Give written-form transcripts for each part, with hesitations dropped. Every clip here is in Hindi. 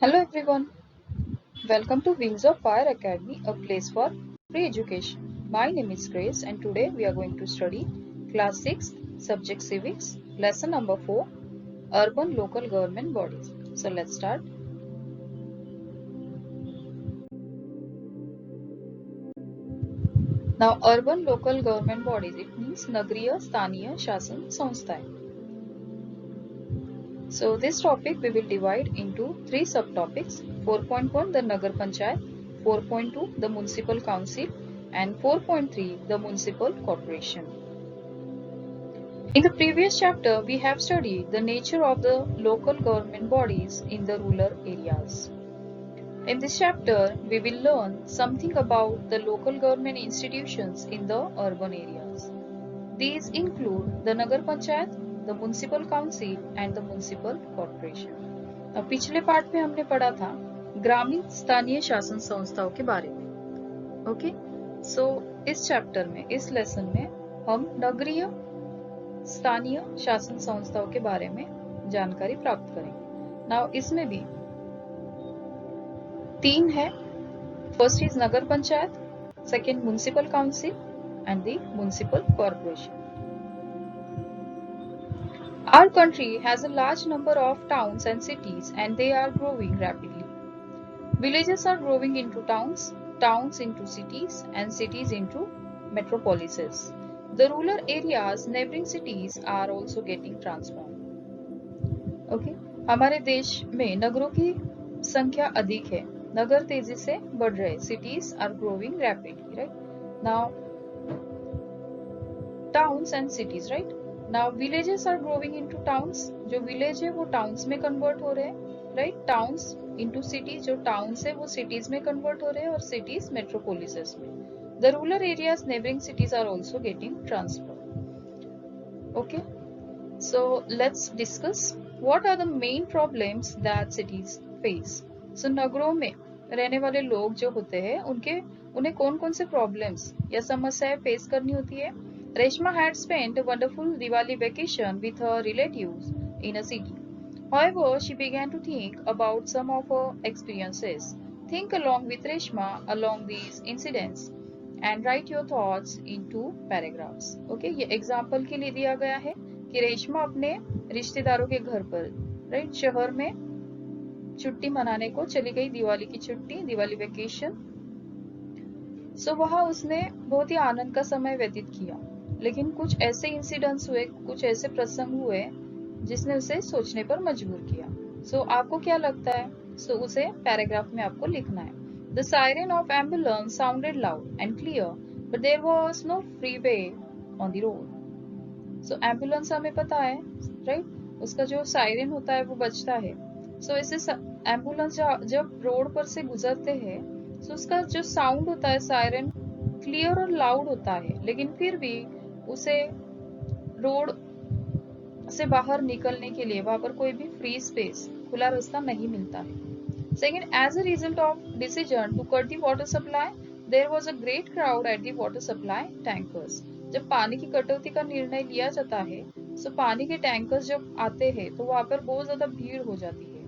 Hello everyone, welcome to Wings of Fire Academy, a place for free education. My name is Grace and today we are going to study class 6, subject civics, lesson number 4, urban local government bodies. So let's start. Now urban local government bodies, it means Nagriya Sthaniya Shasan Sansthaएं. So this topic we will divide into three subtopics. 4.1 the Nagar Panchayat, 4.2 the Municipal Council and 4.3 the Municipal Corporation. In the previous chapter we have studied the nature of the local government bodies in the rural areas. In this chapter we will learn something about the local government institutions in the urban areas. These include the Nagar Panchayat, the Municipal Council and the Municipal Corporation. अब पिछले पार्ट में हमने पढ़ा था ग्रामीण स्थानीय शासन संस्थाओं के बारे में. ओके, सो इस चैप्टर में, इस लेसन में हम नगरीय स्थानीय शासन संस्थाओं के बारे में जानकारी प्राप्त करेंगे. नाउ इसमें भी तीन है. फर्स्ट इज नगर panchayat, second municipal council and the municipal corporation. Our country has a large number of towns and cities and they are growing rapidly. Villages are growing into towns, towns into cities and cities into metropolises. The rural areas neighboring cities are also getting transformed. Okay, हमारे देश में नगरों की संख्या अधिक है, नगर तेजी से बढ़ रहे. Cities are growing rapidly, right? Now towns and cities, right? Now villages are growing into towns. जो village है वो towns में convert हो रहे हैं, right? Towns into cities, जो towns है वो cities में convert हो रहे हैं और cities metropolises में. The rural areas neighboring cities are also getting transformed. Okay, so let's discuss what are the main problems that cities face. So नगरों में रहने वाले लोग जो होते हैं उन्हें कौन कौन से problems या समस्याएं face करनी होती है. Reshma had spent a wonderful Diwali vacation with her relatives in a city. However, she began to think about some of her experiences. Think along with Reshma along these incidents and write your thoughts into paragraphs. Okay, ये example के लिए दिया गया है कि रेशमा अपने रिश्तेदारों के घर पर, राइट, शहर में छुट्टी मनाने को चली गई, दिवाली की छुट्टी, दिवाली वेकेशन. सो वहां उसने बहुत ही आनंद का समय व्यतीत किया, लेकिन कुछ ऐसे इंसिडेंट्स हुए, कुछ ऐसे प्रसंग हुए जिसने उसे सोचने पर मजबूर किया. सो आपको क्या लगता है? सो उसे पैराग्राफ में आपको लिखना है. The siren of ambulance sounded loud and clear but there was no free way on the road. So ambulance हमें पता है, राइट, उसका जो सायरन होता है वो बजता है. सो ऐसे एम्बुलेंस जब रोड पर से गुजरते हैं तो उसका जो साउंड होता है सायरन क्लियर और लाउड होता है, लेकिन फिर भी उसे रोड से बाहर निकलने के लिए वहां पर कोई भी फ्री स्पेस, खुला रास्ता नहीं मिलता है. Second, as a result of decision to cut the water supply there was a great crowd at the water supply tankers. जब पानी की कटौती का निर्णय लिया जाता है तो पानी के टैंकर्स जब आते हैं तो वहां पर बहुत ज्यादा भीड़ हो जाती है.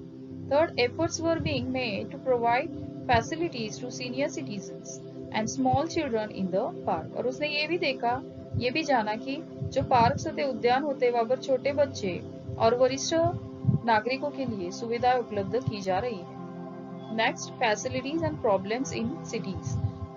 Third, efforts were being made to provide facilities to senior citizens and small children in the park. और उसने ये भी देखा, ये भी जाना कि जो पार्क होते, उद्यान होते, वहां पर छोटे बच्चे और वरिष्ठ नागरिकों के लिए सुविधाएं उपलब्ध की जा रही है. Next, facilities and problems in cities.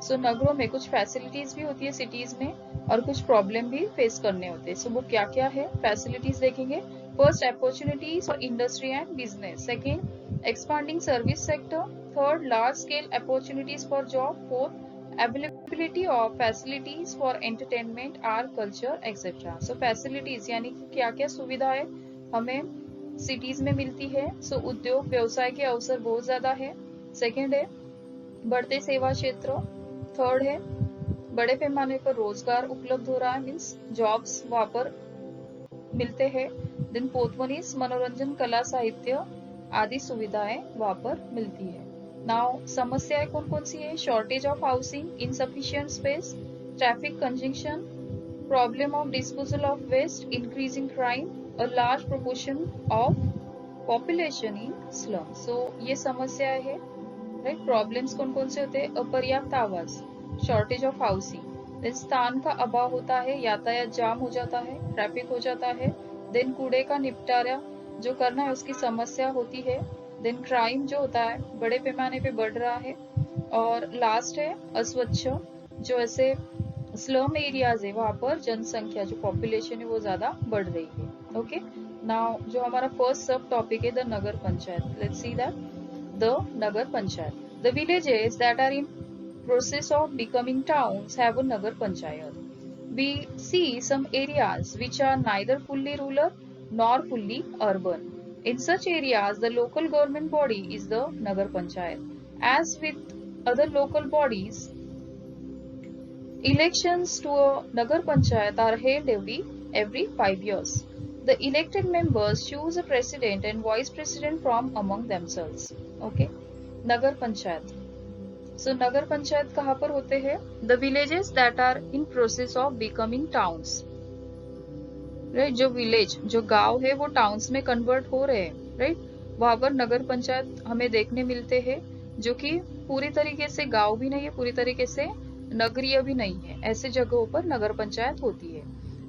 So नगरों में कुछ फैसिलिटीज भी होती है सिटीज में और कुछ प्रॉब्लम भी फेस करने होते हैं. सो वो क्या क्या है? फैसिलिटीज देखेंगे. First, opportunities for industry and business. Second, expanding service sector. Third, large scale opportunities for job. Fourth, availability of facilities for entertainment, art, culture, etc. So facilities यानी कि क्या क्या सुविधाएं हमें सिटीज में मिलती है. सो उद्योग व्यवसाय के अवसर बहुत ज्यादा है. सेकेंड है बढ़ते सेवा क्षेत्र. थर्ड है बड़े पैमाने पर रोजगार उपलब्ध हो रहा है, मीन्स जॉब्स वहां पर मिलते हैं. देन फोर्थ वन इज मनोरंजन, कला, साहित्य आदि सुविधाएं वहां पर मिलती है. नाउ समस्याएं कौन कौन सी है? Shortage of housing, insufficient space, traffic conjunction, problem of disposal of waste, increasing crime, a large proportion of population in slum. So ये समस्या है, राइट। प्रॉब्लम्स कौन कौन से होते हैं? अपर्याप्त आवास, शॉर्टेज ऑफ हाउसिंग, देन स्थान का अभाव होता है, यातायात जाम हो जाता है, ट्रैफिक हो जाता है, देन कूड़े का निपटारा जो करना है उसकी समस्या होती है, देन क्राइम जो होता है बड़े पैमाने पे बढ़ रहा है, और लास्ट है अस्वच्छ, जो ऐसे स्लम एरियाज है वहां पर जनसंख्या जो पॉपुलेशन है वो ज्यादा बढ़ रही है। ओके, नाउ जो हमारा फर्स्ट सब टॉपिक है the Nagar panchayat, let's see that the nagar panchayat. The villages that are in process of becoming towns have a nagar panchayat. We see some areas which are neither fully rural nor fully urban. In such areas, the local government body is the nagar panchayat. As with other local bodies, elections to a nagar panchayat are held every 5 years. The elected members choose a president and vice president from among themselves. Okay, nagar panchayat. So nagar panchayat कहाँ पर होते हैं? The villages that are in process of becoming towns. Right, जो विलेज जो गांव है वो टाउन्स में कन्वर्ट हो रहे हैं, राइट, वहां पर नगर पंचायत हमें देखने मिलते हैं, जो कि पूरी तरीके से गांव भी नहीं है, पूरी तरीके से नगरीय भी नहीं है, ऐसे जगहों पर नगर पंचायत होती है।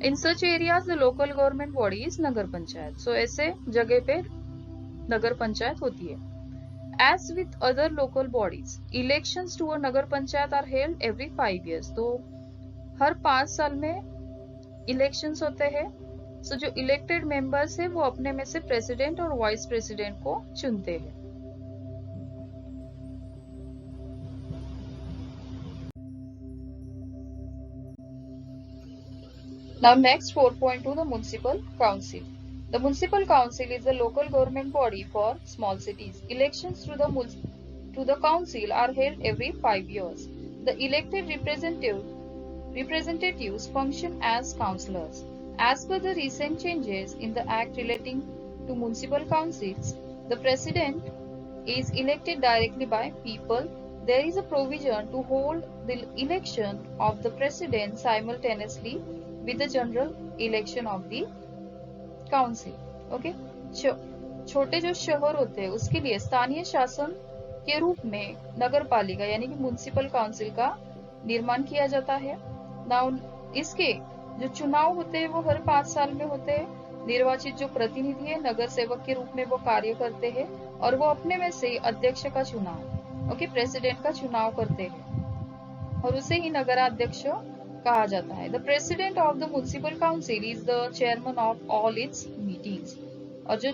In such areas the local government body is नगर पंचायत। सो ऐसे जगह पे नगर पंचायत होती है। As with other local bodies, elections to a Nagar panchayat are held every 5 years. तो हर 5 साल में इलेक्शंस होते हैं। सो जो इलेक्टेड मेंबर्स है वो अपने में से प्रेसिडेंट और वाइस प्रेसिडेंट को चुनते हैं। Now next 4.2, the municipal council. The municipal council is the local government body for small cities. Elections to the council are held every 5 years. The elected representatives function as councillors. As per the recent changes in the act relating to municipal councils, the president is elected directly by people. There is a provision to hold the election of the president simultaneously with the general election of the council. Okay? छोटे जो शहर होते हैं उसके लिए स्थानीय शासन के रूप में नगर पालिका यानी कि म्युनिसिपल काउंसिल का निर्माण किया जाता है। नाउ इसके जो चुनाव होते हैं वो हर 5 साल में होते हैं। निर्वाचित जो प्रतिनिधि है नगर सेवक के रूप में वो कार्य करते हैं और वो अपने में से अध्यक्ष का चुनाव, ओके, प्रेसिडेंट का चुनाव करते हैं और उसे ही नगराध्यक्ष कहा जाता है। The president of the municipal council is the chairman of all it's meetings. और जो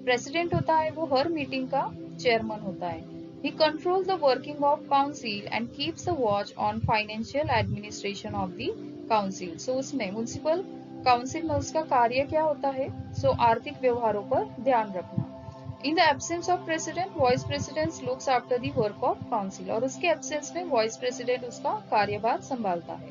प्रेसिडेंट होता है वो हर मीटिंग का चेयरमैन होता है। He controls the working of council and keeps the watch on financial administration of the council. So उसमें म्युनिसिपल काउंसिल में उसका कार्य क्या होता है? So आर्थिक व्यवहारों पर ध्यान रखना। In the absence of president, vice president looks after the work of council. और उसके absence में vice president उसका कार्यभार संभालता है।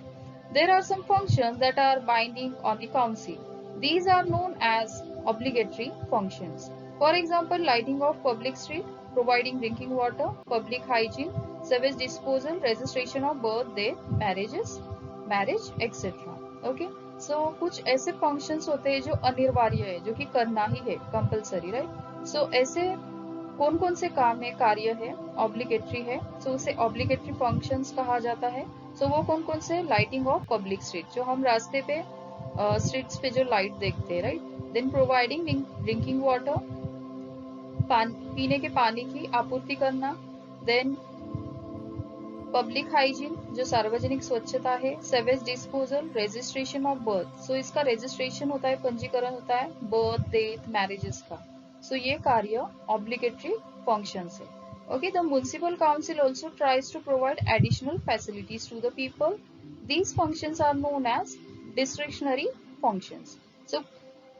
There are some functions that are binding on the council. These are known as obligatory functions. For example, lighting of public street, providing drinking water, public hygiene, sewage disposal, registration of birth, death, marriage, etc. Okay? So कुछ ऐसे functions होते हैं जो अनिवार्य है, जो कि करना ही है, compulsory, right? So ऐसे कौन कौन से काम है, कार्य है, obligatory है, so उसे obligatory functions कहा जाता है। So वो कौन कौन से? लाइटिंग ऑफ पब्लिक स्ट्रीट, जो हम रास्ते पे स्ट्रीट्स पे जो लाइट देखते हैं, right. Then providing drinking water, पीने के पानी की आपूर्ति करना। देन पब्लिक हाइजीन, जो सार्वजनिक स्वच्छता है। Sewage disposal, registration of birth, so इसका रजिस्ट्रेशन होता है, पंजीकरण होता है बर्थ, डेथ, मैरिजेस का। सो ये कार्य ऑब्लिगेटरी फंक्शंस है। Okay, the municipal council also tries to provide additional facilities to the people. These functions are known as discretionary functions. So,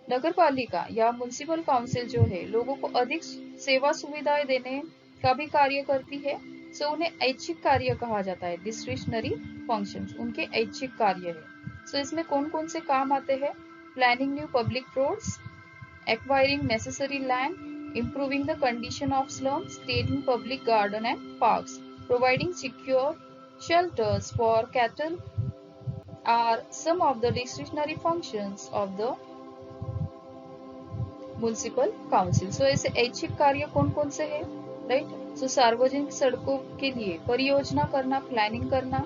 नगर पालिका या म्युनिसिपल काउंसिल जो है लोगों को अधिक सेवा सुविधाएं देने का भी कार्य करती है। सो उन्हें ऐच्छिक कार्य कहा जाता है। डिस्क्रिशनरी फंक्शंस उनके ऐच्छिक कार्य है। सो इसमें कौन कौन से काम आते हैं? Planning new public roads, acquiring necessary land, improving the condition of slums, creating public garden and parks, providing secure shelters for cattle are some of the discretionary functions of the municipal council. So ऐसे ऐच्छिक कार्य कौन कौन से है, राइट। सो सार्वजनिक सड़कों के लिए परियोजना करना, प्लानिंग करना,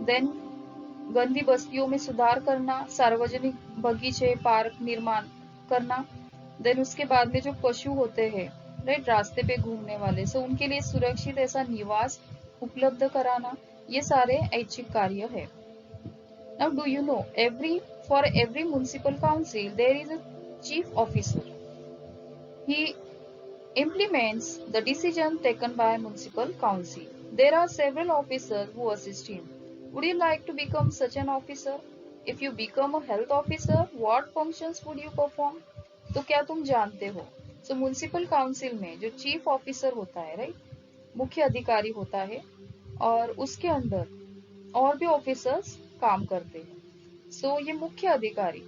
देन गंदी बस्तियों में सुधार करना, सार्वजनिक बगीचे पार्क निर्माण करना, देन उसके बाद में जो पशु होते हैं, राइट, रास्ते पे घूमने वाले, सो उनके लिए सुरक्षित ऐसा निवास उपलब्ध कराना, ये सारे ऐच्छिक कार्य है। Now do you know for every municipal council there is a chief officer. He implements the decision taken by municipal council. There are several officers who assist him. Would you like to become such an officer? If you become a health officer, what functions would you perform? तो क्या तुम जानते हो? So municipal council में जो chief officer होता है, right, मुख्य अधिकारी होता है, और उसके अंदर और भी ऑफिसर्स काम करते हैं। सो ये मुख्य अधिकारी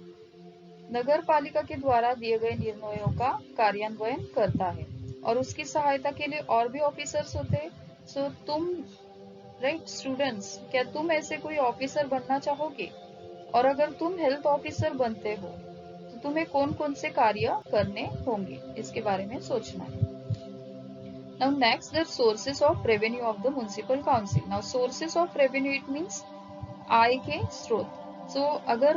नगर पालिका के द्वारा दिए गए निर्णयों का कार्यान्वयन करता है, और उसकी सहायता के लिए और भी ऑफिसर्स होते हैं। सो तुम, राइट स्टूडेंट्स, क्या तुम ऐसे कोई ऑफिसर बनना चाहोगे? और अगर तुम हेल्थ ऑफिसर बनते हो तो तुम्हें कौन कौन से कार्य करने होंगे, इसके बारे में सोचना है। Now next, the sources of revenue of the municipal council. Now sources of revenue, it means आय के स्रोत। सो अगर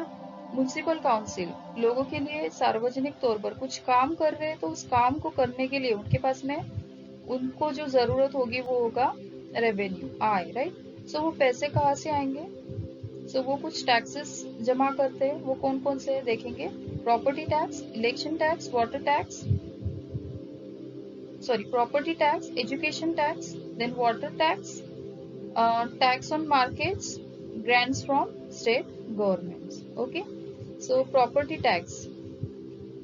म्युनिसिपल काउंसिल लोगों के लिए सार्वजनिक तौर पर कुछ काम कर रहे हैं, तो उस काम को करने के लिए उनके पास में उनको जो जरूरत होगी वो होगा रेवेन्यू, आय, राइट। सो वो पैसे कहाँ से आएंगे? सो वो कुछ टैक्सेस जमा करते हैं। वो कौन कौन से देखेंगे? Property tax, election tax, water tax, property tax, education tax, then water tax, tax on markets, grants from state governments. Okay, so property tax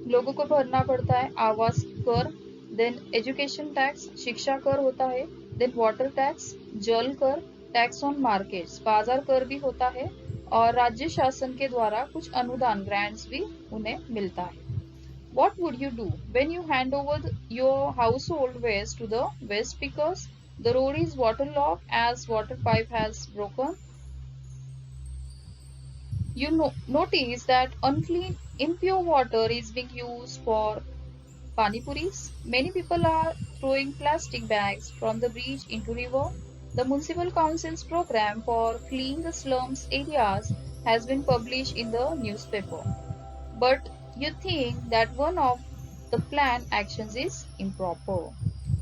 लोगों को भरना पड़ता है, आवास कर, देन एजुकेशन टैक्स शिक्षा कर होता है, देन वाटर टैक्स जल कर, टैक्स ऑन मार्केट्स बाजार कर भी होता है, और राज्य शासन के द्वारा कुछ अनुदान ग्रांट्स भी उन्हें मिलता है। What would you do when you hand over your household waste to the waste pickers? The road is waterlogged as water pipe has broken. You notice that unclean, impure water is being used for pani puris. Many people are throwing plastic bags from the bridge into river. The municipal council's program for cleaning the slums areas has been published in the newspaper. But you think that one of the planned actions is improper.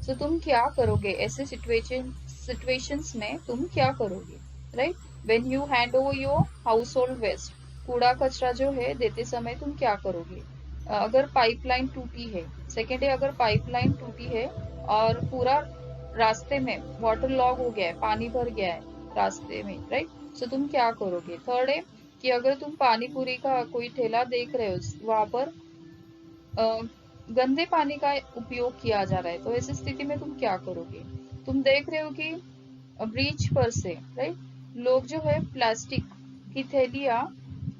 So तुम क्या करोगे ऐसे situations में? तुम क्या करोगे, right? When you hand over your household waste, कूड़ा कचरा जो है देते समय तुम क्या करोगे? अगर पाइपलाइन टूटी है, सेकेंड है अगर पाइपलाइन टूटी है और पूरा रास्ते में वाटर लॉग हो गया है, पानी भर गया है रास्ते में, राइट, सो तुम क्या करोगे? थर्ड है कि अगर तुम पानी पूरी का कोई ठेला देख रहे हो, वहां पर गंदे पानी का उपयोग किया जा रहा है, तो ऐसी स्थिति में तुम क्या करोगे? तुम देख रहे हो कि ब्रिज पर से, राइट, लोग जो है प्लास्टिक की थैलियां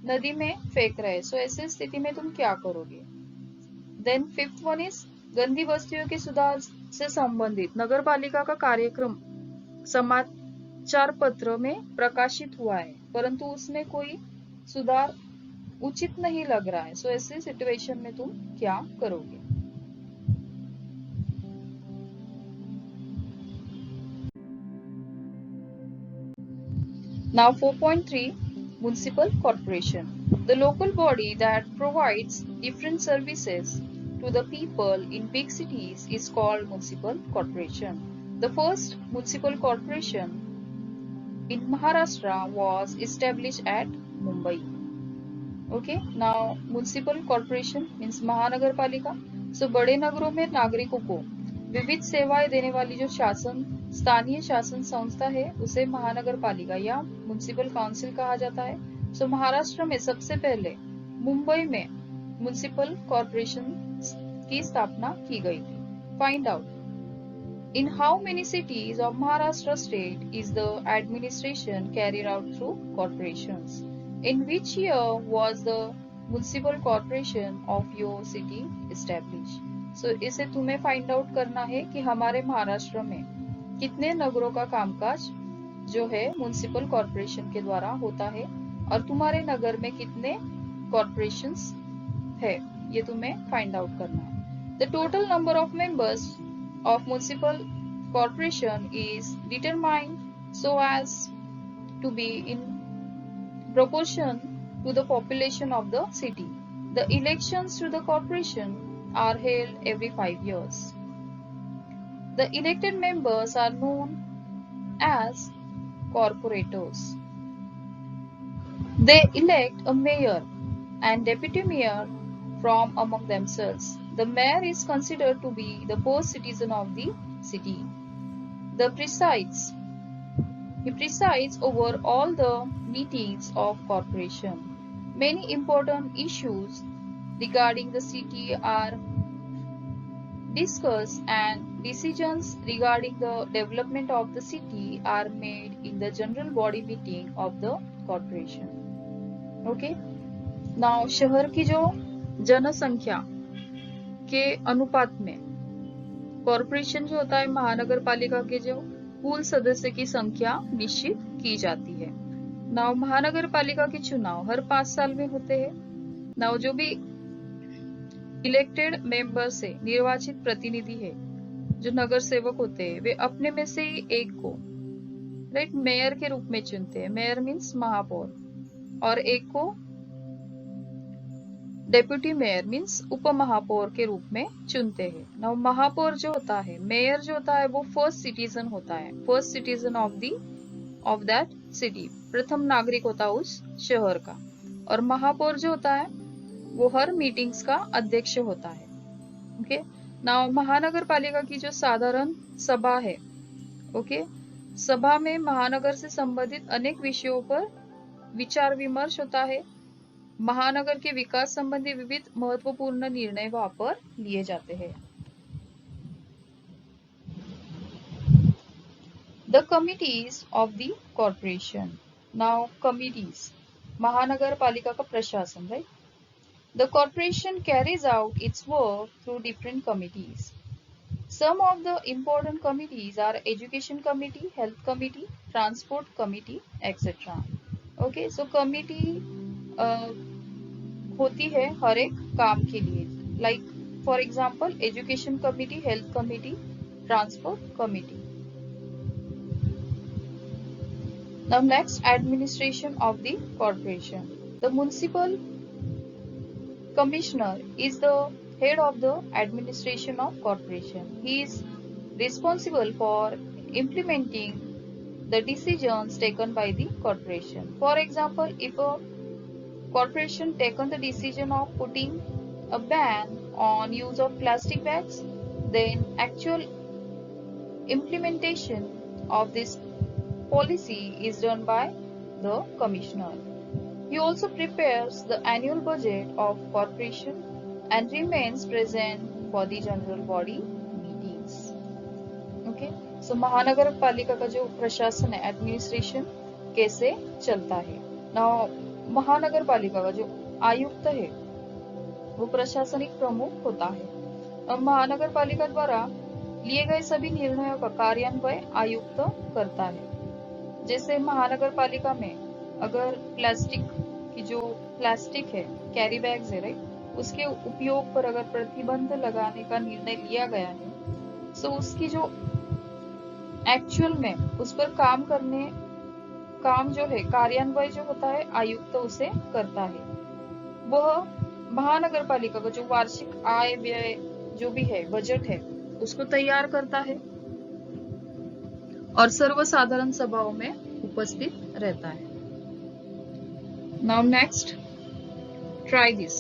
नदी में फेंक रहे हैं, सो ऐसी स्थिति में तुम क्या करोगे? देन फिफ्थ वन इज गंदी बस्तियों के सुधार से संबंधित नगर पालिका का कार्यक्रम समाचार पत्र में प्रकाशित हुआ है, परंतु उसमें कोई सुधार उचित नहीं लग रहा है, सो ऐसे सिचुएशन में तुम क्या करोगे? Now 4.3, Municipal Corporation. The local body that provides different services to the people in big cities is called Municipal Corporation. The first Municipal Corporation in Maharashtra was established at Mumbai. Okay, now Municipal Corporation means महानगर पालिका. So बड़े नगरों में नागरिकों को विविध सेवाएं देने वाली जो स्थानीय शासन संस्था है उसे महानगर पालिका या म्युनिसिपल काउंसिल कहा जाता है। सो महाराष्ट्र में सबसे पहले मुंबई में म्युनिसिपल कॉर्पोरेशन की स्थापना की गई थी। Find out in how many cities of Maharashtra state is the administration carried out through corporations. In which year was the municipal corporation of your city establish. So इसे तुम्हें फाइंड आउट करना है कि हमारे महाराष्ट्र में कितने नगरों का कामकाज जो है म्युनिसिपल कॉर्पोरेशन के द्वारा होता है, और तुम्हारे नगर में कितने कॉर्पोरेशंस है। ये तुम्हें फाइंड आउट करना है। The total number of members of municipal corporation is determined so as to be in proportion to the population of the city. The elections to the corporation are held every 5 years. The elected members are known as corporators. They elect a mayor and deputy mayor from among themselves. The mayor is considered to be the first citizen of the city. He presides over all the meetings of corporation. Many important issues regarding the city are discussed and decisions regarding the development of the city are made in the general body meeting of the corporation. Okay? Now शहर की जो जनसंख्या के अनुपात में कॉर्पोरेशन जो होता है महानगर पालिका के जो कुल सदस्य की संख्या निश्चित की जाती है। नाउ महानगर पालिका के चुनाव हर 5 साल में होते हैं। नाउ जो भी इलेक्टेड मेंबर से निर्वाचित प्रतिनिधि है, जो नगर सेवक होते हैं, वे अपने में से ही एक को राइट मेयर के रूप में चुनते हैं। मेयर मीन्स महापौर, और एक को डेप्यूटी मेयर मीन्स उप महापौर के रूप में चुनते हैं। नाउ महापौर जो होता है, मेयर जो होता है, वो फर्स्ट सिटीजन होता है, first citizen of that city, प्रथम नागरिक होता है उस शहर का। और महापौर जो होता है वो हर मीटिंग्स का अध्यक्ष होता है। ओके, नाउ महानगर पालिका की जो साधारण सभा है, ओके, सभा में महानगर से संबंधित अनेक विषयों पर विचार विमर्श होता है। महानगर के विकास संबंधी विविध महत्वपूर्ण निर्णय वहां पर लिए जाते हैं। The committees of the corporation. Now committees, महानगर पालिका का प्रशासन, right. The corporation carries out it's work through different committees. Some of the important committees are Education Committee, Health Committee, Transport Committee, etc. Okay, so committee होती है हर एक काम के लिए, like for example education committee, health committee, transport committee. Now next, administration of the corporation. The municipal commissioner is the head of the administration of corporation. He is responsible for implementing the decisions taken by the corporation. For example, if a corporation taken the decision of putting a ban on use of plastic bags, then actual implementation of this policy is done by the commissioner. He also prepares the annual budget of corporation and remains present for the general body meetings. Okay, so महानगर पालिका का जो प्रशासन है, एडमिनिस्ट्रेशन कैसे चलता है। Now महानगर पालिका का जो आयुक्त है वो प्रशासनिक प्रमुख होता है। अब महानगर पालिका द्वारा लिए गए सभी निर्णयों का कार्यान्वयन आयुक्त करता है। जैसे महानगर पालिका में अगर प्लास्टिक है, कैरी बैग्स है, राइट, उसके उपयोग पर अगर प्रतिबंध लगाने का निर्णय लिया गया है, सो उसकी जो एक्चुअल में उस पर काम जो है, कार्यान्वयन जो होता है, आयुक्त उसे करता है। वह महानगर पालिका का जो वार्षिक आय व्यय जो भी है, बजट है, उसको तैयार करता है और सर्वसाधारण सभाओं में उपस्थित रहता है। Now next, try this.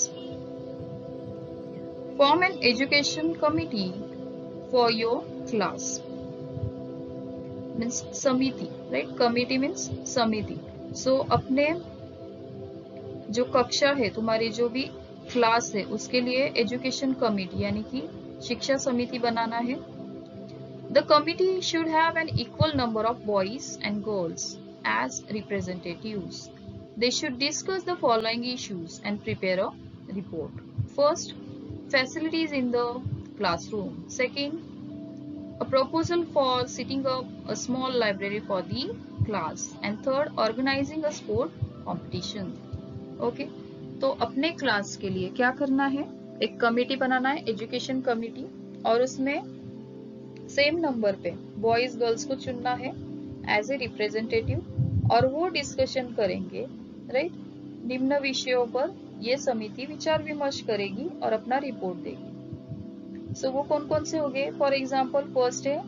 Form an education committee for your class. Means समिति, right? Committee means समिति. So अपने जो कक्षा है, तुम्हारी जो भी क्लास है, उसके लिए एजुकेशन कमिटी यानी कि शिक्षा समिति बनाना है। The committee should have an equal number of boys and girls as representatives. They should discuss the following issues and prepare a report. First, facilities in the classroom. Second, a proposal for setting up a small library for the class. And third, organizing a sport competition. Okay, तो अपने क्लास के लिए क्या करना है, एक कमेटी बनाना है, एजुकेशन कमेटी, और उसमें सेम नंबर पे बॉयज गर्ल्स को चुनना है एज ए रिप्रेजेंटेटिव, और वो डिस्कशन करेंगे, राइट। निम्न विषयों पर ये समिति विचार विमर्श करेगी और अपना रिपोर्ट देगी। सो वो कौन कौन से हो गए? फॉर एग्जाम्पल, फर्स्ट है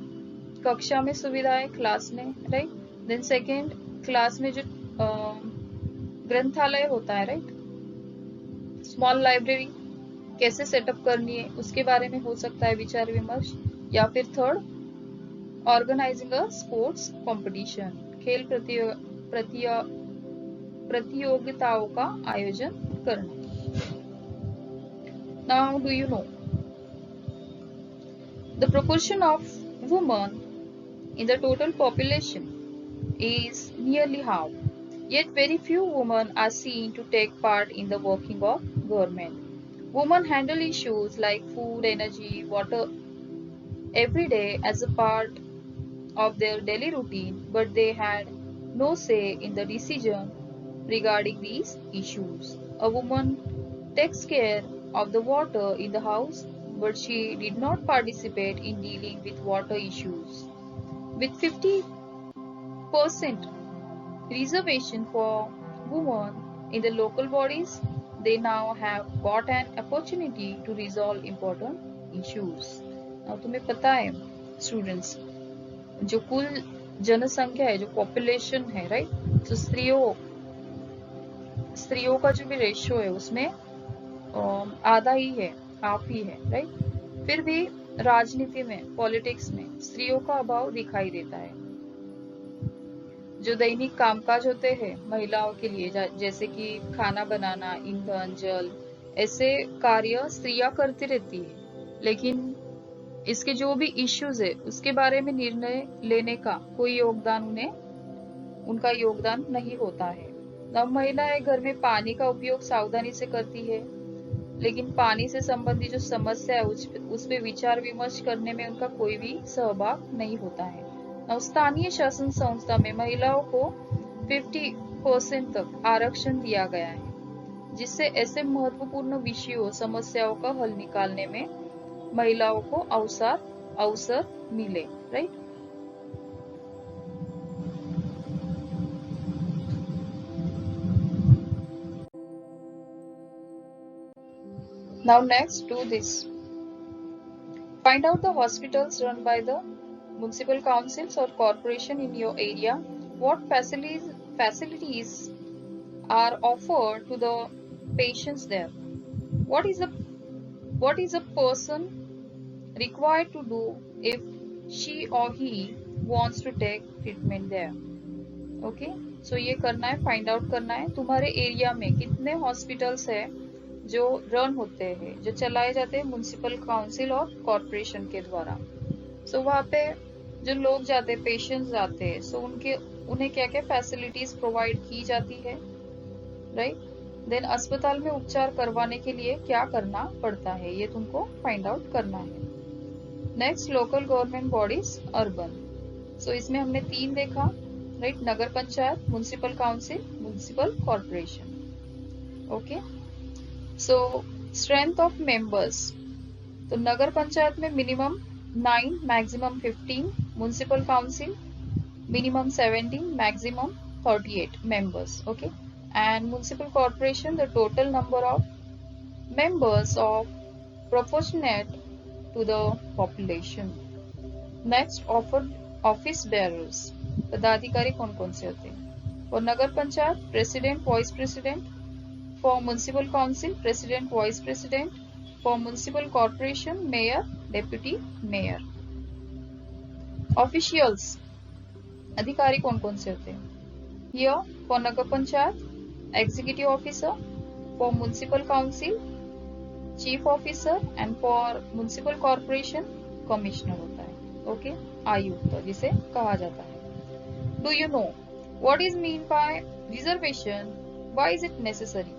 कक्षा में सुविधाएं, क्लास में, राइट। देन सेकेंड, क्लास में जो ग्रंथालय होता है, राइट, स्मॉल लाइब्रेरी कैसे सेटअप करनी है उसके बारे में हो सकता है विचार विमर्श। या फिर third, organising a sports competition, खेल प्रतियोगिताओं का आयोजन करना। Now do you know the proportion of women in the total population is nearly half, yet very few women are seen to take part in the working of government. Women handle issues like food, energy, water every day as a part of their daily routine, but they had no say in the decision regarding these issues. A woman takes care of the water in the house, but she did not participate in dealing with water issues. With 50% reservation for women in the local bodies, they now have got an opportunity to resolve important issues. Now तुम्हें पता है स्टूडेंट्स, जो कुल जनसंख्या है, जो पॉपुलेशन है, राइट, तो स्त्रियों का जो भी रेशियो है उसमें आधा ही है, हाफ ही है, राइट। फिर भी राजनीति में, पॉलिटिक्स में स्त्रियों का अभाव दिखाई देता है। जो दैनिक कामकाज होते हैं महिलाओं के लिए, जैसे कि खाना बनाना, ईंधन, जल, ऐसे कार्य स्त्रियां करती रहती है, लेकिन इसके जो भी इश्यूज है उसके बारे में निर्णय लेने का कोई योगदान उनका योगदान नहीं होता है। नव महिलाएं घर में पानी का उपयोग सावधानी से करती है, लेकिन पानी से संबंधित जो समस्या है उस पे विचार विमर्श करने में उनका कोई भी सहभाग नहीं होता है। स्थानीय शासन संस्था में महिलाओं को 50% तक आरक्षण दिया गया है, जिससे ऐसे महत्वपूर्ण विषयों, समस्याओं का हल निकालने में महिलाओं को अवसर मिले, right. Now next, do this. Find out the hospitals run by the municipal councils or corporation in your area. What facilities are offered to the patients there? What is a person required to do if she or he wants to take treatment there? Okay, so ये करना है, फाइंड आउट करना है तुम्हारे एरिया में कितने हॉस्पिटल्स है जो रन होते हैं, जो चलाए जाते हैं म्युनिसिपल काउंसिल और कॉर्पोरेशन के द्वारा। सो वहाँ पे जो लोग जाते हैं, पेशेंट्स जाते हैं, सो उन्हें क्या क्या फैसिलिटीज प्रोवाइड की जाती है, राइट। देन अस्पताल में उपचार करवाने के लिए क्या करना पड़ता है, ये तुमको फाइंड आउट करना है। Next, local government bodies, urban. So इसमें हमने 3 देखा, राइट, नगर panchayat, municipal council, municipal corporation. Okay, so strength of members, तो नगर पंचायत में minimum 9, maximum 15, municipal council minimum 17, maximum 38 members. Okay, and municipal corporation, the total number of members of proportionate to the population. Next, office bearers, पदाधिकारी कौन कौन से होते हैं? For Nagar panchayat, president, vice president. For municipal council, president, vice president. For municipal corporation, mayor, deputy mayor. Officials, अधिकारी कौन कौन से होते हैं? Here, for Nagar panchayat, executive officer, for municipal council, chief officer, and for municipal corporation, commissioner होता है। ओके, आयुक्त जिसे कहा जाता है। Do you know what is mean by reservation? Why is it necessary?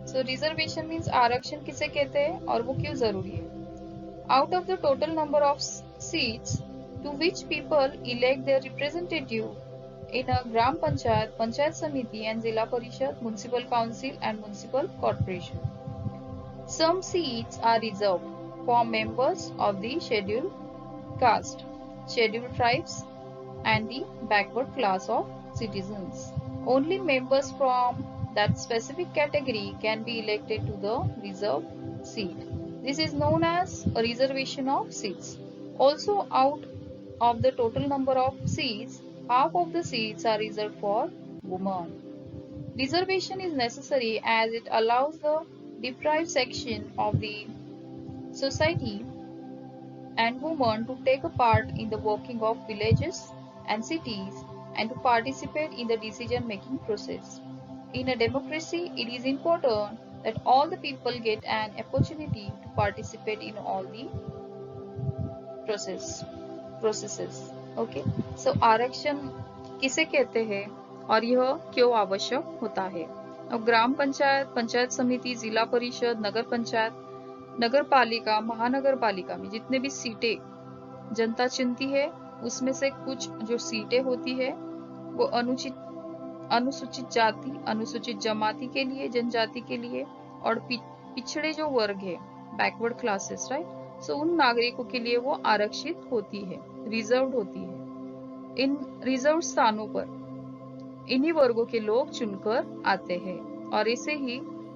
So reservation means आरक्षण किसे कहते हैं और वो क्यों जरूरी है? Out of the total number of seats to which people elect their representative in a gram panchayat, panchayat samiti and zilla parishad, municipal council and municipal corporation. Some seats are reserved for members of the scheduled caste, scheduled tribes, and the backward class of citizens. Only members from that specific category can be elected to the reserved seat. This is known as a reservation of seats. Also, out of the total number of seats, half of the seats are reserved for women. Reservation is necessary as it allows the deprived section of the society and women to take a part in the working of villages and cities and to participate in the decision-making process. In a democracy, it is important that all the people get an opportunity to participate in all the processes. Okay, so आरक्षण किसे कहते हैं और यह क्यों आवश्यक होता है? अब ग्राम पंचायत, पंचायत समिति, जिला परिषद, नगर पंचायत, नगर पालिका, महानगर पालिका में जितने भी सीटें जनता चुनती है उसमें से कुछ जो सीटें होती है वो अनुसूचित जाति, अनुसूचित जमाती के लिए, जनजाति के लिए और पिछड़े जो वर्ग है, बैकवर्ड क्लासेस, राइट, सो उन नागरिकों के लिए वो आरक्षित होती है, रिजर्व्ड होती है। इन रिजर्व स्थानों पर इन्हीं वर्गों के लोग चुनकर आते हैं और इसे ही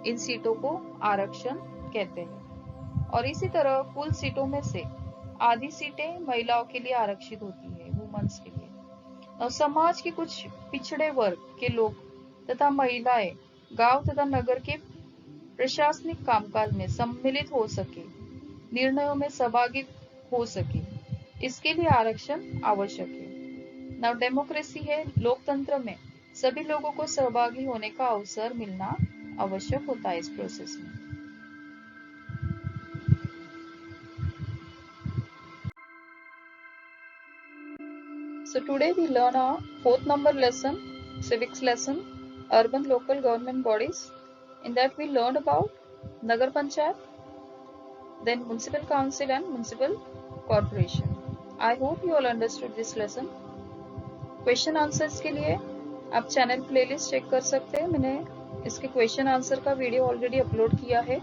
इन सीटों को आरक्षण कहते हैं। और इसी तरह कुल सीटों में से आधी सीटें महिलाओं के लिए आरक्षित होती है, वुमेन्स के लिए। और समाज के कुछ पिछड़े वर्ग के लोग तथा महिलाएं गांव तथा नगर के प्रशासनिक कामकाज में सम्मिलित हो सके, निर्णयों में सहभागी हो सके, इसके लिए आरक्षण आवश्यक है। नाउ डेमोक्रेसी है, लोकतंत्र में सभी लोगों को सहभागी होने का अवसर मिलना आवश्यक होता है इस प्रोसेस में। So today we learn our 4th number lesson, civics lesson, urban local government bodies. In that we learned about Nagar Panchayat, then municipal council and municipal corporation. I hope you all understood this lesson. Question answers के लिए आप चैनल प्लेलिस्ट चेक कर सकते हैं, मैंने इसके क्वेश्चन आंसर का वीडियो ऑलरेडी अपलोड किया है।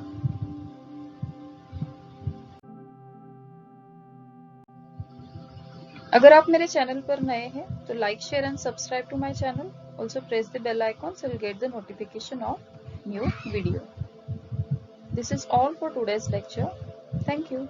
अगर आप मेरे चैनल पर नए हैं तो like, share and subscribe to my channel. Also press the bell icon so you'll get the notification of new video. This is all for today's lecture. Thank you.